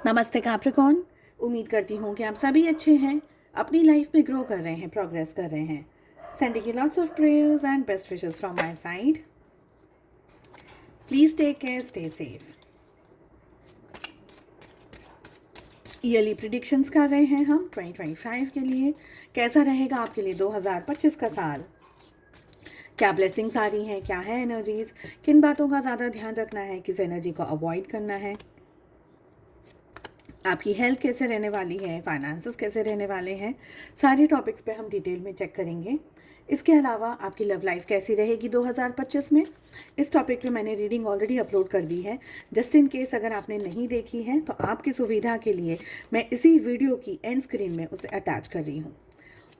नमस्ते कैप्रिकॉर्न। उम्मीद करती हूँ कि आप सभी अच्छे हैं, अपनी लाइफ में ग्रो कर रहे हैं, प्रोग्रेस कर रहे हैं। Sending you lots of prayers and best wishes from my side. Please take care, stay safe. Early predictions कर रहे हैं हम 2025 के लिए। कैसा रहेगा आपके लिए 2025 का साल? क्या ब्लेसिंग्स आ रही हैं, क्या है एनर्जीज, किन बातों का ज़्यादा ध्यान रखना है, किस एनर्जी को अवॉइड करना है, आपकी हेल्थ कैसे रहने वाली है, फाइनेंसेस कैसे रहने वाले हैं, सारे टॉपिक्स पे हम डिटेल में चेक करेंगे। इसके अलावा आपकी लव लाइफ कैसी रहेगी 2025 में, इस टॉपिक पे मैंने रीडिंग ऑलरेडी अपलोड कर दी है। जस्ट इन केस अगर आपने नहीं देखी है तो आपकी सुविधा के लिए मैं इसी वीडियो की एंड स्क्रीन में उसे अटैच कर रही हूँ।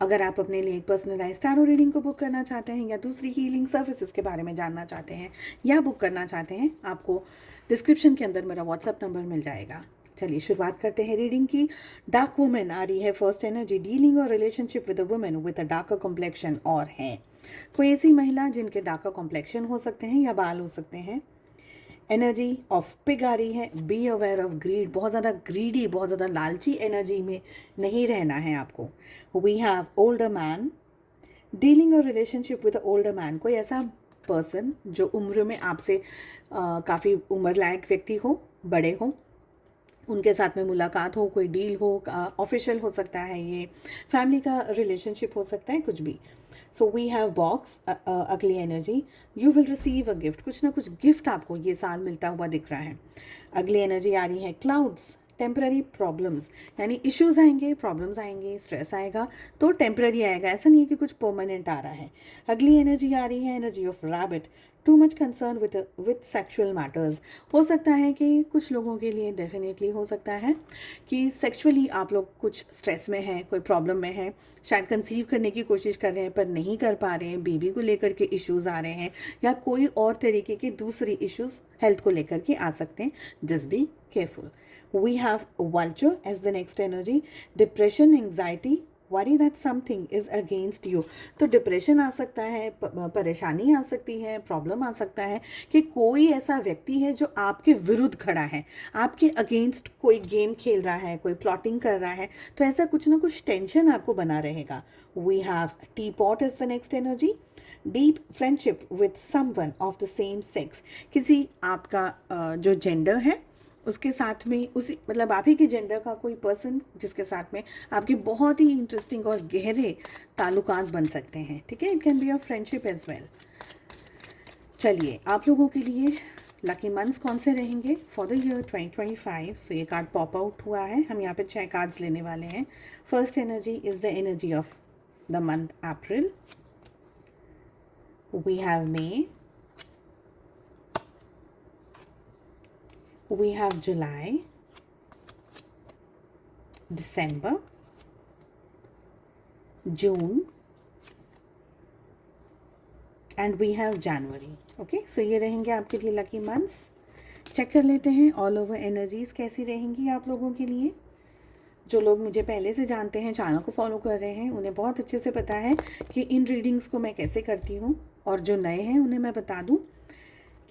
अगर आप अपने लिए एक पर्सनलाइज टैरो रीडिंग को बुक करना चाहते हैं या दूसरी हीलिंग सर्विसेज के बारे में जानना चाहते हैं या बुक करना चाहते हैं, आपको डिस्क्रिप्शन के अंदर मेरा व्हाट्सअप नंबर मिल जाएगा। चलिए शुरुआत करते हैं रीडिंग की। डार्क वुमेन आ रही है फर्स्ट एनर्जी, डीलिंग और relationship with a women with a darker complexion. और है कोई ऐसी महिला जिनके डार्कर कॉम्प्लेक्शन हो सकते हैं या बाल हो सकते हैं। एनर्जी ऑफ पिग आ रही है, बी अवेयर ऑफ ग्रीड। बहुत ज़्यादा ग्रीडी, बहुत ज़्यादा लालची एनर्जी में नहीं रहना है आपको। We have older man, dealing और रिलेशनशिप विद ओल्डर मैन। कोई ऐसा पर्सन जो उम्र में आपसे काफ़ी उम्र लायक व्यक्ति हो, बड़े हो, उनके साथ में मुलाकात हो, कोई डील हो, ऑफिशियल हो सकता है, ये फैमिली का रिलेशनशिप हो सकता है, कुछ भी। सो वी हैव बॉक्स, अगली energy, you will receive a gift. कुछ ना कुछ गिफ्ट आपको ये साल मिलता हुआ दिख रहा है। अगली एनर्जी आ रही है क्लाउड्स, टेम्पररी प्रॉब्लम्स, यानी इश्यूज आएंगे, प्रॉब्लम्स आएंगे, स्ट्रेस आएगा, तो टेम्पररी आएगा, ऐसा नहीं है कि कुछ परमानेंट आ रहा है। अगली एनर्जी आ रही है energy of rabbit, too much concern with sexual matters. हो सकता है कि कुछ लोगों के लिए डेफिनेटली हो सकता है कि सेक्सुअली आप लोग कुछ स्ट्रेस में हैं, कोई प्रॉब्लम में हैं, शायद कंसीव करने की कोशिश कर रहे हैं पर नहीं कर पा रहे हैं, बेबी को लेकर के इश्यूज आ रहे हैं, या कोई और तरीके के दूसरी इश्यूज हेल्थ को लेकर के आ सकते हैं। Just be careful. We have vulture as the next energy, depression, anxiety, worry that something is against you. तो डिप्रेशन आ सकता है, परेशानी आ सकती है, प्रॉब्लम आ सकता है कि कोई ऐसा व्यक्ति है जो आपके विरुद्ध खड़ा है, आपके अगेंस्ट कोई गेम खेल रहा है, कोई प्लॉटिंग कर रहा है, तो ऐसा कुछ ना कुछ टेंशन आपको बना रहेगा। We have teapot is the next energy, deep friendship with someone of the same sex. किसी आपका जो जेंडर है उसके साथ में, उसी मतलब आप ही के जेंडर का कोई पर्सन जिसके साथ में आपके बहुत ही इंटरेस्टिंग और गहरे ताल्लुकात बन सकते हैं। ठीक है, it can be a friendship as well. चलिए आप लोगों के लिए लकी मंथ्स कौन से रहेंगे फॉर द ईयर 2025। सो ये कार्ड पॉप आउट हुआ है, हम यहाँ पे 6 कार्ड्स लेने वाले हैं। First energy is the energy of the month April, we have May, we have July, December, June and we have January. Okay, so ये रहेंगे आपके लिए लकी मंथ्स। चेक कर लेते हैं ऑल ओवर एनर्जीज कैसी रहेंगी आप लोगों के लिए। जो लोग मुझे पहले से जानते हैं, चैनल को फॉलो कर रहे हैं, उन्हें बहुत अच्छे से पता है कि इन रीडिंग्स को मैं कैसे करती हूँ। और जो नए हैं उन्हें मैं बता दूँ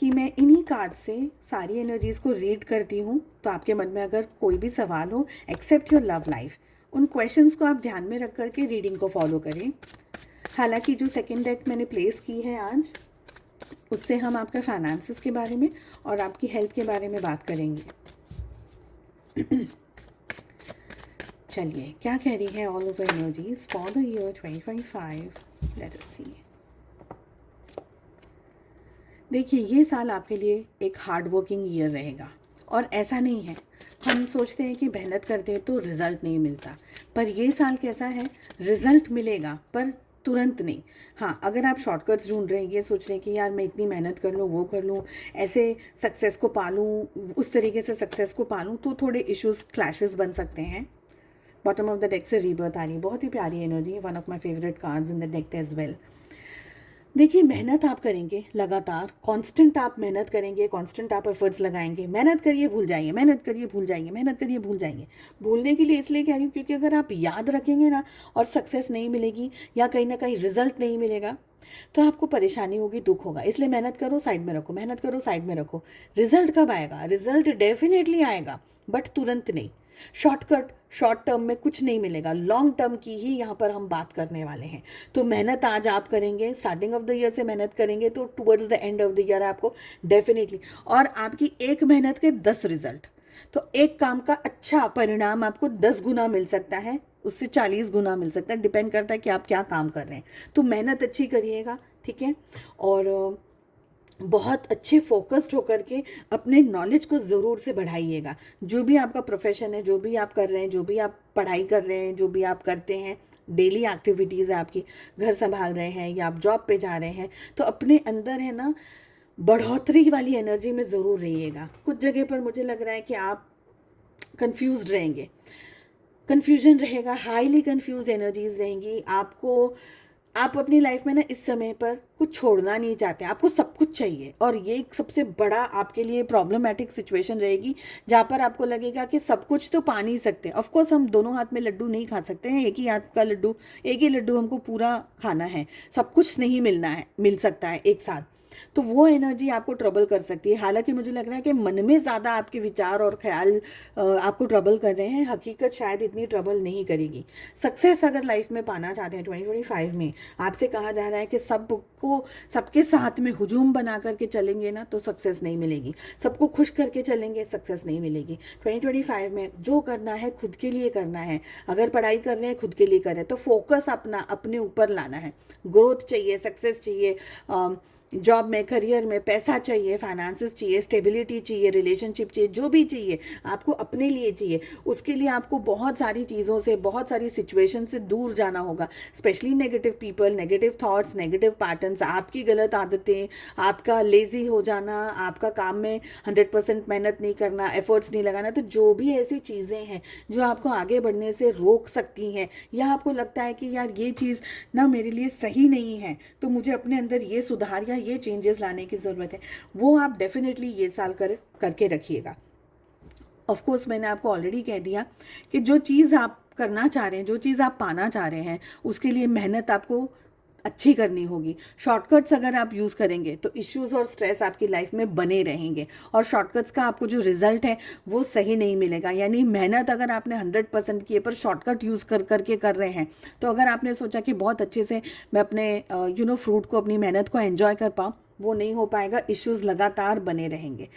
कि मैं इन्हीं कार्ड से सारी एनर्जीज़ को रीड करती हूँ। तो आपके मन में अगर कोई भी सवाल हो, एक्सेप्ट योर लव लाइफ, उन क्वेश्चंस को आप ध्यान में रख करके रीडिंग को फॉलो करें। हालांकि जो सेकंड डेक मैंने प्लेस की है आज, उससे हम आपका फाइनेंसेस के बारे में और आपकी हेल्थ के बारे में बात करेंगे। चलिए क्या कह रही है all over energies for the year 2025, let us see. देखिए ये साल आपके लिए एक हार्ड वर्किंग ईयर रहेगा। और ऐसा नहीं है, हम सोचते हैं कि मेहनत करते हैं तो रिज़ल्ट नहीं मिलता, पर ये साल कैसा है, रिज़ल्ट मिलेगा पर तुरंत नहीं। हाँ, अगर आप शॉर्टकट्स ढूंढ रहे हैं, ये सोच रहे हैं कि यार मैं इतनी मेहनत कर लूँ, वो कर लूँ, ऐसे सक्सेस को पालूँ, उस तरीके से सक्सेस को पालूँ, तो थोड़े इश्यूज, क्लैशेस बन सकते हैं। बॉटम ऑफ द डेक से रीबर्थ आ रही है, बहुत ही प्यारी energy, one of my favourite cards in the deck as well. देखिए मेहनत आप करेंगे लगातार, कांस्टेंट आप मेहनत करेंगे, कांस्टेंट आप एफर्ट्स लगाएंगे। मेहनत करिए भूल जाइए, मेहनत करिए भूल जाइए, मेहनत करिए भूल जाइए। भूलने के लिए इसलिए कह रही हूँ क्योंकि अगर आप याद रखेंगे ना और सक्सेस नहीं मिलेगी या कहीं ना कहीं रिजल्ट नहीं मिलेगा तो आपको परेशानी होगी, दुख होगा। इसलिए मेहनत करो, साइड में रखो, मेहनत करो, साइड में रखो। रिजल्ट कब आएगा? रिजल्ट डेफिनेटली आएगा, बट तुरंत नहीं। शॉर्टकट शॉर्ट टर्म में कुछ नहीं मिलेगा, लॉन्ग टर्म की ही यहाँ पर हम बात करने वाले हैं। तो मेहनत आज आप करेंगे, स्टार्टिंग ऑफ द ईयर से मेहनत करेंगे तो towards the end of the year आपको डेफिनेटली, और आपकी एक मेहनत के 10 रिजल्ट, तो एक काम का अच्छा परिणाम आपको 10 गुना मिल सकता है, उससे 40 गुना मिल सकता है, डिपेंड करता है कि आप क्या काम कर रहे हैं। तो मेहनत अच्छी करिएगा, ठीक है, और बहुत अच्छे फोकस्ड होकर के अपने नॉलेज को ज़रूर से बढ़ाइएगा। जो भी आपका प्रोफेशन है, जो भी आप कर रहे हैं, जो भी आप पढ़ाई कर रहे हैं, जो भी आप करते हैं, डेली एक्टिविटीज़ है आपकी, घर संभाल रहे हैं या आप जॉब पे जा रहे हैं, तो अपने अंदर है ना बढ़ोतरी वाली एनर्जी में ज़रूर रहिएगा। कुछ जगह पर मुझे लग रहा है कि आप कंफ्यूज रहेंगे, कन्फ्यूजन रहेगा, हाईली कंफ्यूज एनर्जीज रहेंगी आपको। आप अपनी लाइफ में ना इस समय पर कुछ छोड़ना नहीं चाहते, आपको सब कुछ चाहिए, और ये एक सबसे बड़ा आपके लिए प्रॉब्लमैटिक सिचुएशन रहेगी, जहाँ पर आपको लगेगा कि सब कुछ तो पा नहीं सकते। ऑफ कोर्स हम दोनों हाथ में लड्डू नहीं खा सकते हैं, एक ही हाथ का लड्डू, एक ही लड्डू हमको पूरा खाना है, सब कुछ नहीं मिल सकता है एक साथ। तो वो एनर्जी आपको ट्रबल कर सकती है। हालांकि मुझे लग रहा है कि मन में ज़्यादा आपके विचार और ख्याल आपको ट्रबल कर रहे हैं, हकीकत शायद इतनी ट्रबल नहीं करेगी। सक्सेस अगर लाइफ में पाना चाहते हैं 2025 में, आपसे कहा जा रहा है कि सबको सबके साथ में हुजूम बना करके चलेंगे ना तो सक्सेस नहीं मिलेगी, सबको खुश करके चलेंगे सक्सेस नहीं मिलेगी। 2025 में जो करना है खुद के लिए करना है, अगर पढ़ाई कर रहे हैं खुद के लिए करें, तो फोकस अपना अपने ऊपर लाना है। ग्रोथ चाहिए, सक्सेस चाहिए, जॉब में, करियर में, पैसा चाहिए, फाइनेंसेस चाहिए, स्टेबिलिटी चाहिए, रिलेशनशिप चाहिए, जो भी चाहिए आपको अपने लिए चाहिए। उसके लिए आपको बहुत सारी चीज़ों से, बहुत सारी सिचुएशन से दूर जाना होगा, specially negative people, negative thoughts, negative patterns, आपकी गलत आदतें, आपका लेजी हो जाना, आपका काम में 100% मेहनत नहीं करना, एफर्ट्स नहीं लगाना। तो जो भी ऐसी चीज़ें हैं जो आपको आगे बढ़ने से रोक सकती हैं, या आपको लगता है कि यार ये चीज़ ना मेरे लिए सही नहीं है, तो मुझे अपने अंदर ये सुधार या ये चेंजेस लाने की ज़रूरत है, वो आप डेफिनेटली ये साल करके रखिएगा। ऑफ कोर्स मैंने आपको ऑलरेडी कह दिया कि जो चीज़ आप करना चाह रहे हैं, जो चीज़ आप पाना चाह रहे हैं, उसके लिए मेहनत आपको अच्छी करनी होगी। शॉर्टकट्स अगर आप यूज़ करेंगे तो इश्यूज और स्ट्रेस आपकी लाइफ में बने रहेंगे, और शॉर्टकट्स का आपको जो रिजल्ट है वो सही नहीं मिलेगा। यानी मेहनत अगर आपने 100% की है पर शॉर्टकट यूज़ करके कर रहे हैं, तो अगर आपने सोचा कि बहुत अच्छे से मैं अपने फ्रूट को, अपनी मेहनत को एंजॉय कर पाऊँ, वो नहीं हो पाएगा। इश्यूज लगातार बने रहेंगे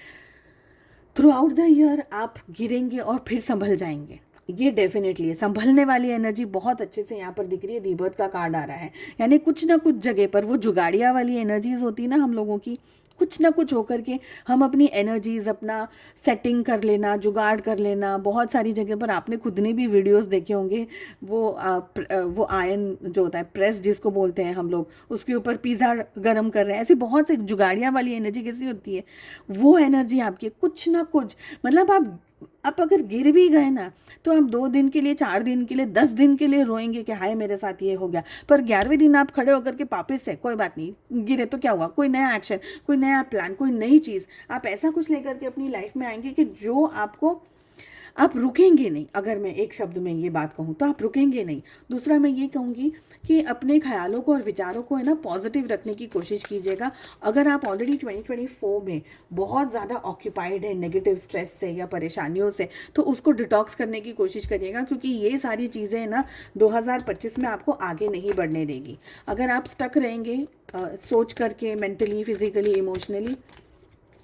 थ्रू आउट द ईयर, आप गिरेंगे और फिर संभल जाएंगे। ये डेफिनेटली है, संभलने वाली एनर्जी बहुत अच्छे से यहाँ पर दिख रही है। रीबर्थ का कार्ड आ रहा है, यानी कुछ ना कुछ जगह पर वो जुगाड़िया वाली एनर्जीज होती है ना हम लोगों की, कुछ ना कुछ होकर के हम अपनी एनर्जीज, अपना सेटिंग कर लेना, जुगाड़ कर लेना। बहुत सारी जगह पर आपने खुद ने भी वीडियोस देखे होंगे, वो आयन जो होता है, प्रेस जिसको बोलते हैं हम लोग, उसके ऊपर पिज़्ज़ा गर्म कर रहे हैं। ऐसी बहुत सी जुगाड़िया वाली एनर्जी कैसी होती है, वो एनर्जी आपकी कुछ ना कुछ, मतलब आप अगर गिर भी गए ना, तो आप 2 दिन के लिए, 4 दिन के लिए, 10 दिन के लिए रोएंगे कि हाय मेरे साथ ये हो गया, पर 11वें दिन आप खड़े होकर के वापस से, कोई बात नहीं, गिरे तो क्या हुआ, कोई नया एक्शन, कोई नया प्लान, कोई नई चीज़, आप ऐसा कुछ लेकर के अपनी लाइफ में आएंगे कि जो आपको, आप रुकेंगे नहीं। अगर मैं एक शब्द में ये बात कहूँ तो आप रुकेंगे नहीं। दूसरा मैं ये कहूँगी कि अपने ख्यालों को और विचारों को है ना पॉजिटिव रखने की कोशिश कीजिएगा। अगर आप ऑलरेडी 2024 में बहुत ज़्यादा ऑक्यूपाइड है नेगेटिव स्ट्रेस से या परेशानियों से, तो उसको डिटॉक्स करने की कोशिश करिएगा, क्योंकि ये सारी चीज़ें ना 2025 में आपको आगे नहीं बढ़ने देगी। अगर आप स्टक रहेंगे सोच करके, मेंटली, फिजिकली, इमोशनली,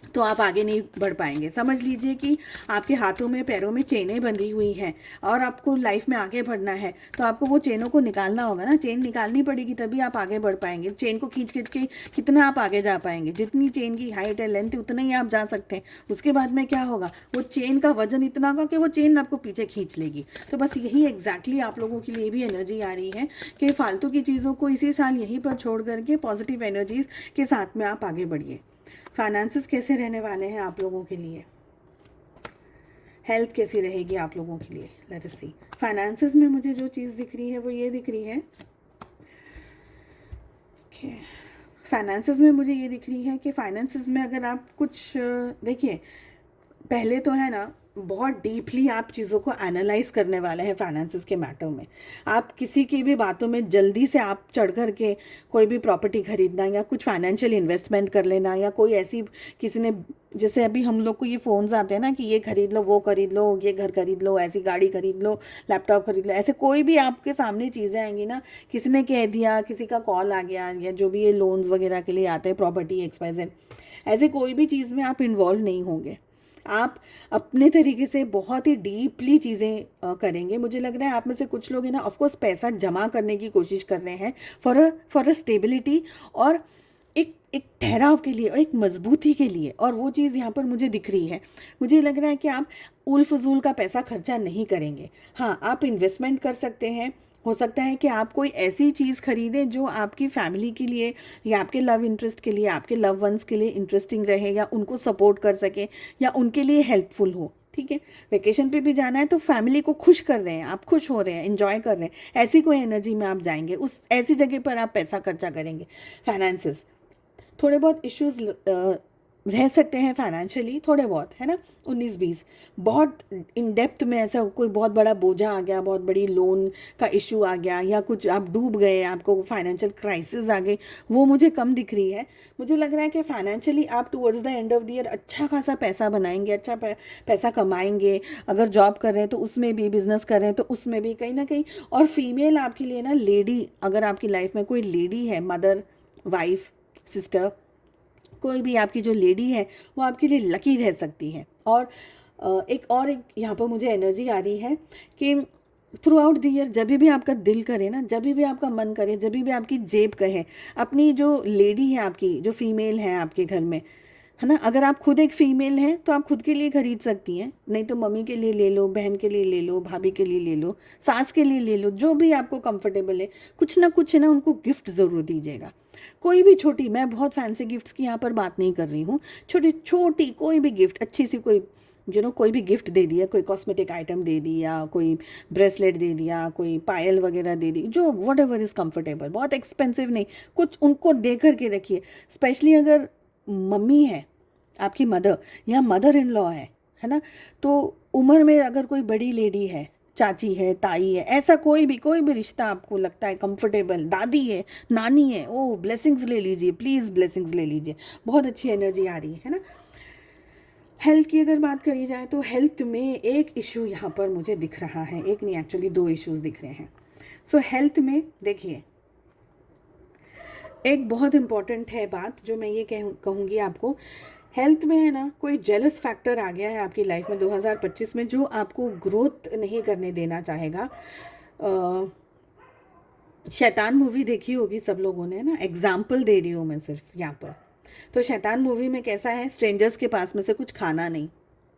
तो आप आगे नहीं बढ़ पाएंगे। समझ लीजिए कि आपके हाथों में, पैरों में चेनें बंधी हुई हैं और आपको लाइफ में आगे बढ़ना है, तो आपको वो चेनों को निकालना होगा ना, चेन निकालनी पड़ेगी, तभी आप आगे बढ़ पाएंगे। चेन को खींच खींच के कितना आप आगे जा पाएंगे, जितनी चेन की हाइट है, लेंथ है, उतना ही आप जा सकते हैं। उसके बाद में क्या होगा, वो चेन का वजन इतना होगा कि वो चेन आपको पीछे खींच लेगी। तो बस यही एग्जैक्टली आप लोगों के लिए भी एनर्जी आ रही है कि फालतू की चीज़ों को इसी साल यहीं पर छोड़ करके पॉजिटिव एनर्जीज के साथ में आप आगे बढ़िए। फाइनेंसेस कैसे रहने वाले हैं आप लोगों के लिए, हेल्थ कैसी रहेगी आप लोगों के लिए, लेट अस सी। फाइनेंसेस में मुझे जो चीज़ दिख रही है वो ये दिख रही है, फाइनेंसेस में मुझे ये दिख रही है कि फाइनेंसेस में अगर आप कुछ देखिए, पहले तो है ना बहुत डीपली आप चीज़ों को एनालाइज करने वाले हैं फाइनेंसेस के मैटर में। आप किसी की भी बातों में जल्दी से आप चढ़ कर के कोई भी प्रॉपर्टी खरीदना या कुछ फाइनेंशियल इन्वेस्टमेंट कर लेना, या कोई ऐसी किसी ने, जैसे अभी हम लोग को ये फ़ोन्स आते हैं ना कि ये खरीद लो, वो खरीद लो, ये घर खरीद लो, ऐसी गाड़ी खरीद लो, लैपटॉप खरीद लो, ऐसे कोई भी आपके सामने चीज़ें आएंगी ना, किसी ने कह दिया, किसी का कॉल आ गया, या जो भी ये लोन्स वगैरह के लिए आते हैं, प्रॉपर्टी एक्सपाइजेड, ऐसे कोई भी चीज़ में आप इन्वॉल्व नहीं होंगे। आप अपने तरीके से बहुत ही डीपली चीज़ें करेंगे। मुझे लग रहा है आप में से कुछ लोग हैं ना, ऑफकोर्स पैसा जमा करने की कोशिश कर रहे हैं फॉर अ स्टेबिलिटी, और एक ठहराव के लिए और एक मजबूती के लिए, और वो चीज़ यहाँ पर मुझे दिख रही है। मुझे लग रहा है कि आप उल फजूल का पैसा खर्चा नहीं करेंगे। हाँ, आप इन्वेस्टमेंट कर सकते हैं। हो सकता है कि आप कोई ऐसी चीज़ खरीदें जो आपकी फैमिली के लिए या आपके लव इंटरेस्ट के लिए, आपके लव वंस के लिए इंटरेस्टिंग रहे, या उनको सपोर्ट कर सके, या उनके लिए हेल्पफुल हो। ठीक है, वेकेशन पे भी जाना है तो फैमिली को खुश कर रहे हैं, आप खुश हो रहे हैं, एंजॉय कर रहे हैं, ऐसी कोई एनर्जी में आप जाएंगे, उस ऐसी जगह पर आप पैसा खर्चा करेंगे। फाइनेंसेस थोड़े बहुत इश्यूज रह सकते हैं फाइनेंशियली, थोड़े बहुत, है ना, 19-20। बहुत इन डेप्थ में ऐसा कोई बहुत बड़ा बोझा आ गया, बहुत बड़ी लोन का इशू आ गया, या कुछ आप डूब गए, आपको फाइनेंशियल क्राइसिस आ गई, वो मुझे कम दिख रही है। मुझे लग रहा है कि फाइनेंशियली आप towards the end of the year अच्छा खासा पैसा बनाएंगे, अच्छा पैसा कमाएंगे। अगर जॉब कर रहे हैं तो उसमें भी, बिजनेस कर रहे हैं तो उसमें भी, कहीं ना कहीं। और फीमेल आपके लिए ना, लेडी, अगर आपकी लाइफ में कोई लेडी है, मदर, वाइफ, सिस्टर, कोई भी आपकी जो लेडी है, वो आपके लिए लकी रह सकती है। और एक यहाँ पर मुझे एनर्जी आ रही है कि थ्रू आउट द ईयर जब भी आपका दिल करे ना, जब भी आपका मन करे, जब भी आपकी जेब कहे, अपनी जो लेडी है, आपकी जो फीमेल है आपके घर में, है ना, अगर आप खुद एक फ़ीमेल हैं तो आप खुद के लिए खरीद सकती हैं, नहीं तो मम्मी के लिए ले लो, बहन के लिए ले लो, भाभी के लिए ले लो, सास के लिए ले लो, जो भी आपको कंफर्टेबल है, कुछ ना कुछ है ना, उनको गिफ्ट ज़रूर दीजिएगा। कोई भी छोटी, मैं बहुत फैंसी गिफ्ट्स की यहाँ पर बात नहीं कर रही हूँ, छोटी छोटी कोई भी गिफ्ट, अच्छी सी कोई कोई भी गिफ्ट दे दिया, कोई कॉस्मेटिक आइटम दे दिया, कोई ब्रेसलेट दे दिया, कोई पायल वगैरह दे दी, जो वट एवर इज़ कम्फर्टेबल, बहुत एक्सपेंसिव नहीं, कुछ उनको दे करके रखिए। स्पेशली अगर मम्मी है आपकी, मदर या मदर इन लॉ है ना, तो उम्र में अगर कोई बड़ी लेडी है, चाची है, ताई है, ऐसा कोई भी रिश्ता आपको लगता है कंफर्टेबल, दादी है, नानी है, ओ ब्लेसिंग्स ले लीजिए, प्लीज़ ब्लेसिंग्स ले लीजिए। बहुत अच्छी एनर्जी आ रही है ना। हेल्थ की अगर बात करी जाए तो हेल्थ में एक इशू यहाँ पर मुझे दिख रहा है, एक नहीं एक्चुअली 2 इश्यूज दिख रहे हैं। सो हेल्थ में देखिए, एक बहुत इम्पॉर्टेंट है बात जो मैं ये कहूँगी आपको, हेल्थ में है ना, कोई जेलस फैक्टर आ गया है आपकी लाइफ में 2025 में, जो आपको ग्रोथ नहीं करने देना चाहेगा। शैतान मूवी देखी होगी सब लोगों ने ना, एग्जाम्पल दे रही हूँ मैं सिर्फ यहाँ पर। तो शैतान मूवी में कैसा है, स्ट्रेंजर्स के पास में से कुछ खाना नहीं,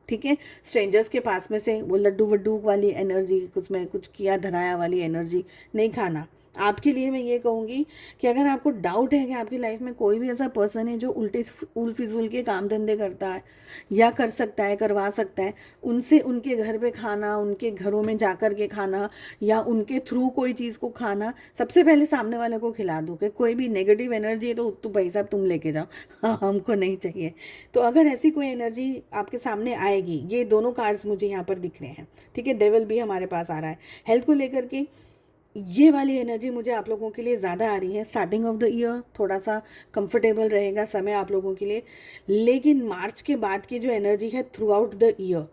ठीक है, स्ट्रेंजर्स के पास में से वो लड्डू वड्डू वाली एनर्जी, उसमें कुछ किया धराया वाली एनर्जी नहीं खाना। आपके लिए मैं ये कहूँगी कि अगर आपको डाउट है कि आपकी लाइफ में कोई भी ऐसा पर्सन है जो उल फिजूल के काम धंधे करता है या कर सकता है, करवा सकता है, उनसे उनके घर पे खाना, उनके घरों में जाकर के खाना, या उनके थ्रू कोई चीज़ को खाना, सबसे पहले सामने वाले को खिला दो। कि कोई भी नेगेटिव एनर्जी है तो भाई साहब तुम लेके जाओ, हाँ हमको नहीं चाहिए। तो अगर ऐसी कोई एनर्जी आपके सामने आएगी, ये दोनों कार्ड्स मुझे यहाँ पर दिख रहे हैं, ठीक है, डेविल भी हमारे पास आ रहा है। हेल्थ को लेकर के ये वाली एनर्जी मुझे आप लोगों के लिए ज़्यादा आ रही है। स्टार्टिंग ऑफ द ईयर थोड़ा सा कंफर्टेबल रहेगा समय आप लोगों के लिए, लेकिन मार्च के बाद की जो एनर्जी है थ्रू आउट द ईयर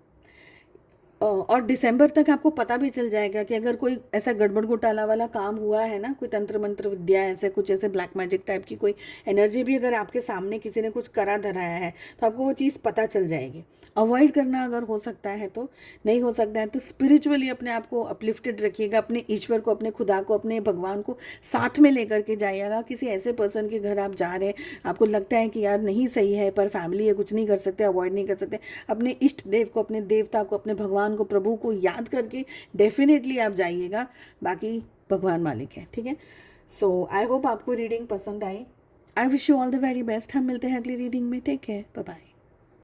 और दिसंबर तक आपको पता भी चल जाएगा कि अगर कोई ऐसा गड़बड़ घोटाला वाला काम हुआ है ना, कोई तंत्र मंत्र विद्या, ऐसे कुछ ऐसे ब्लैक मैजिक टाइप की कोई एनर्जी भी अगर आपके सामने किसी ने कुछ करा धराया है तो आपको वो चीज़ पता चल जाएगी। अवॉइड करना अगर हो सकता है तो, नहीं हो सकता है तो स्पिरिचुअली अपने आप को अपलिफ्टेड रखिएगा, अपने ईश्वर को, अपने खुदा को, अपने भगवान को साथ में लेकर के जाइएगा। किसी ऐसे पर्सन के घर आप जा रहे हैं, आपको लगता है कि यार नहीं सही है, पर फैमिली है, कुछ नहीं कर सकते, अवॉइड नहीं कर सकते, अपने इष्ट देव को, अपने देवता को, अपने भगवान को, प्रभु को याद करके डेफिनेटली आप जाइएगा। बाकी भगवान मालिक है, ठीक है। सो आई होप आपको रीडिंग पसंद आई। I wish you all the very best. हम मिलते हैं अगली रीडिंग में। Take care, bye bye.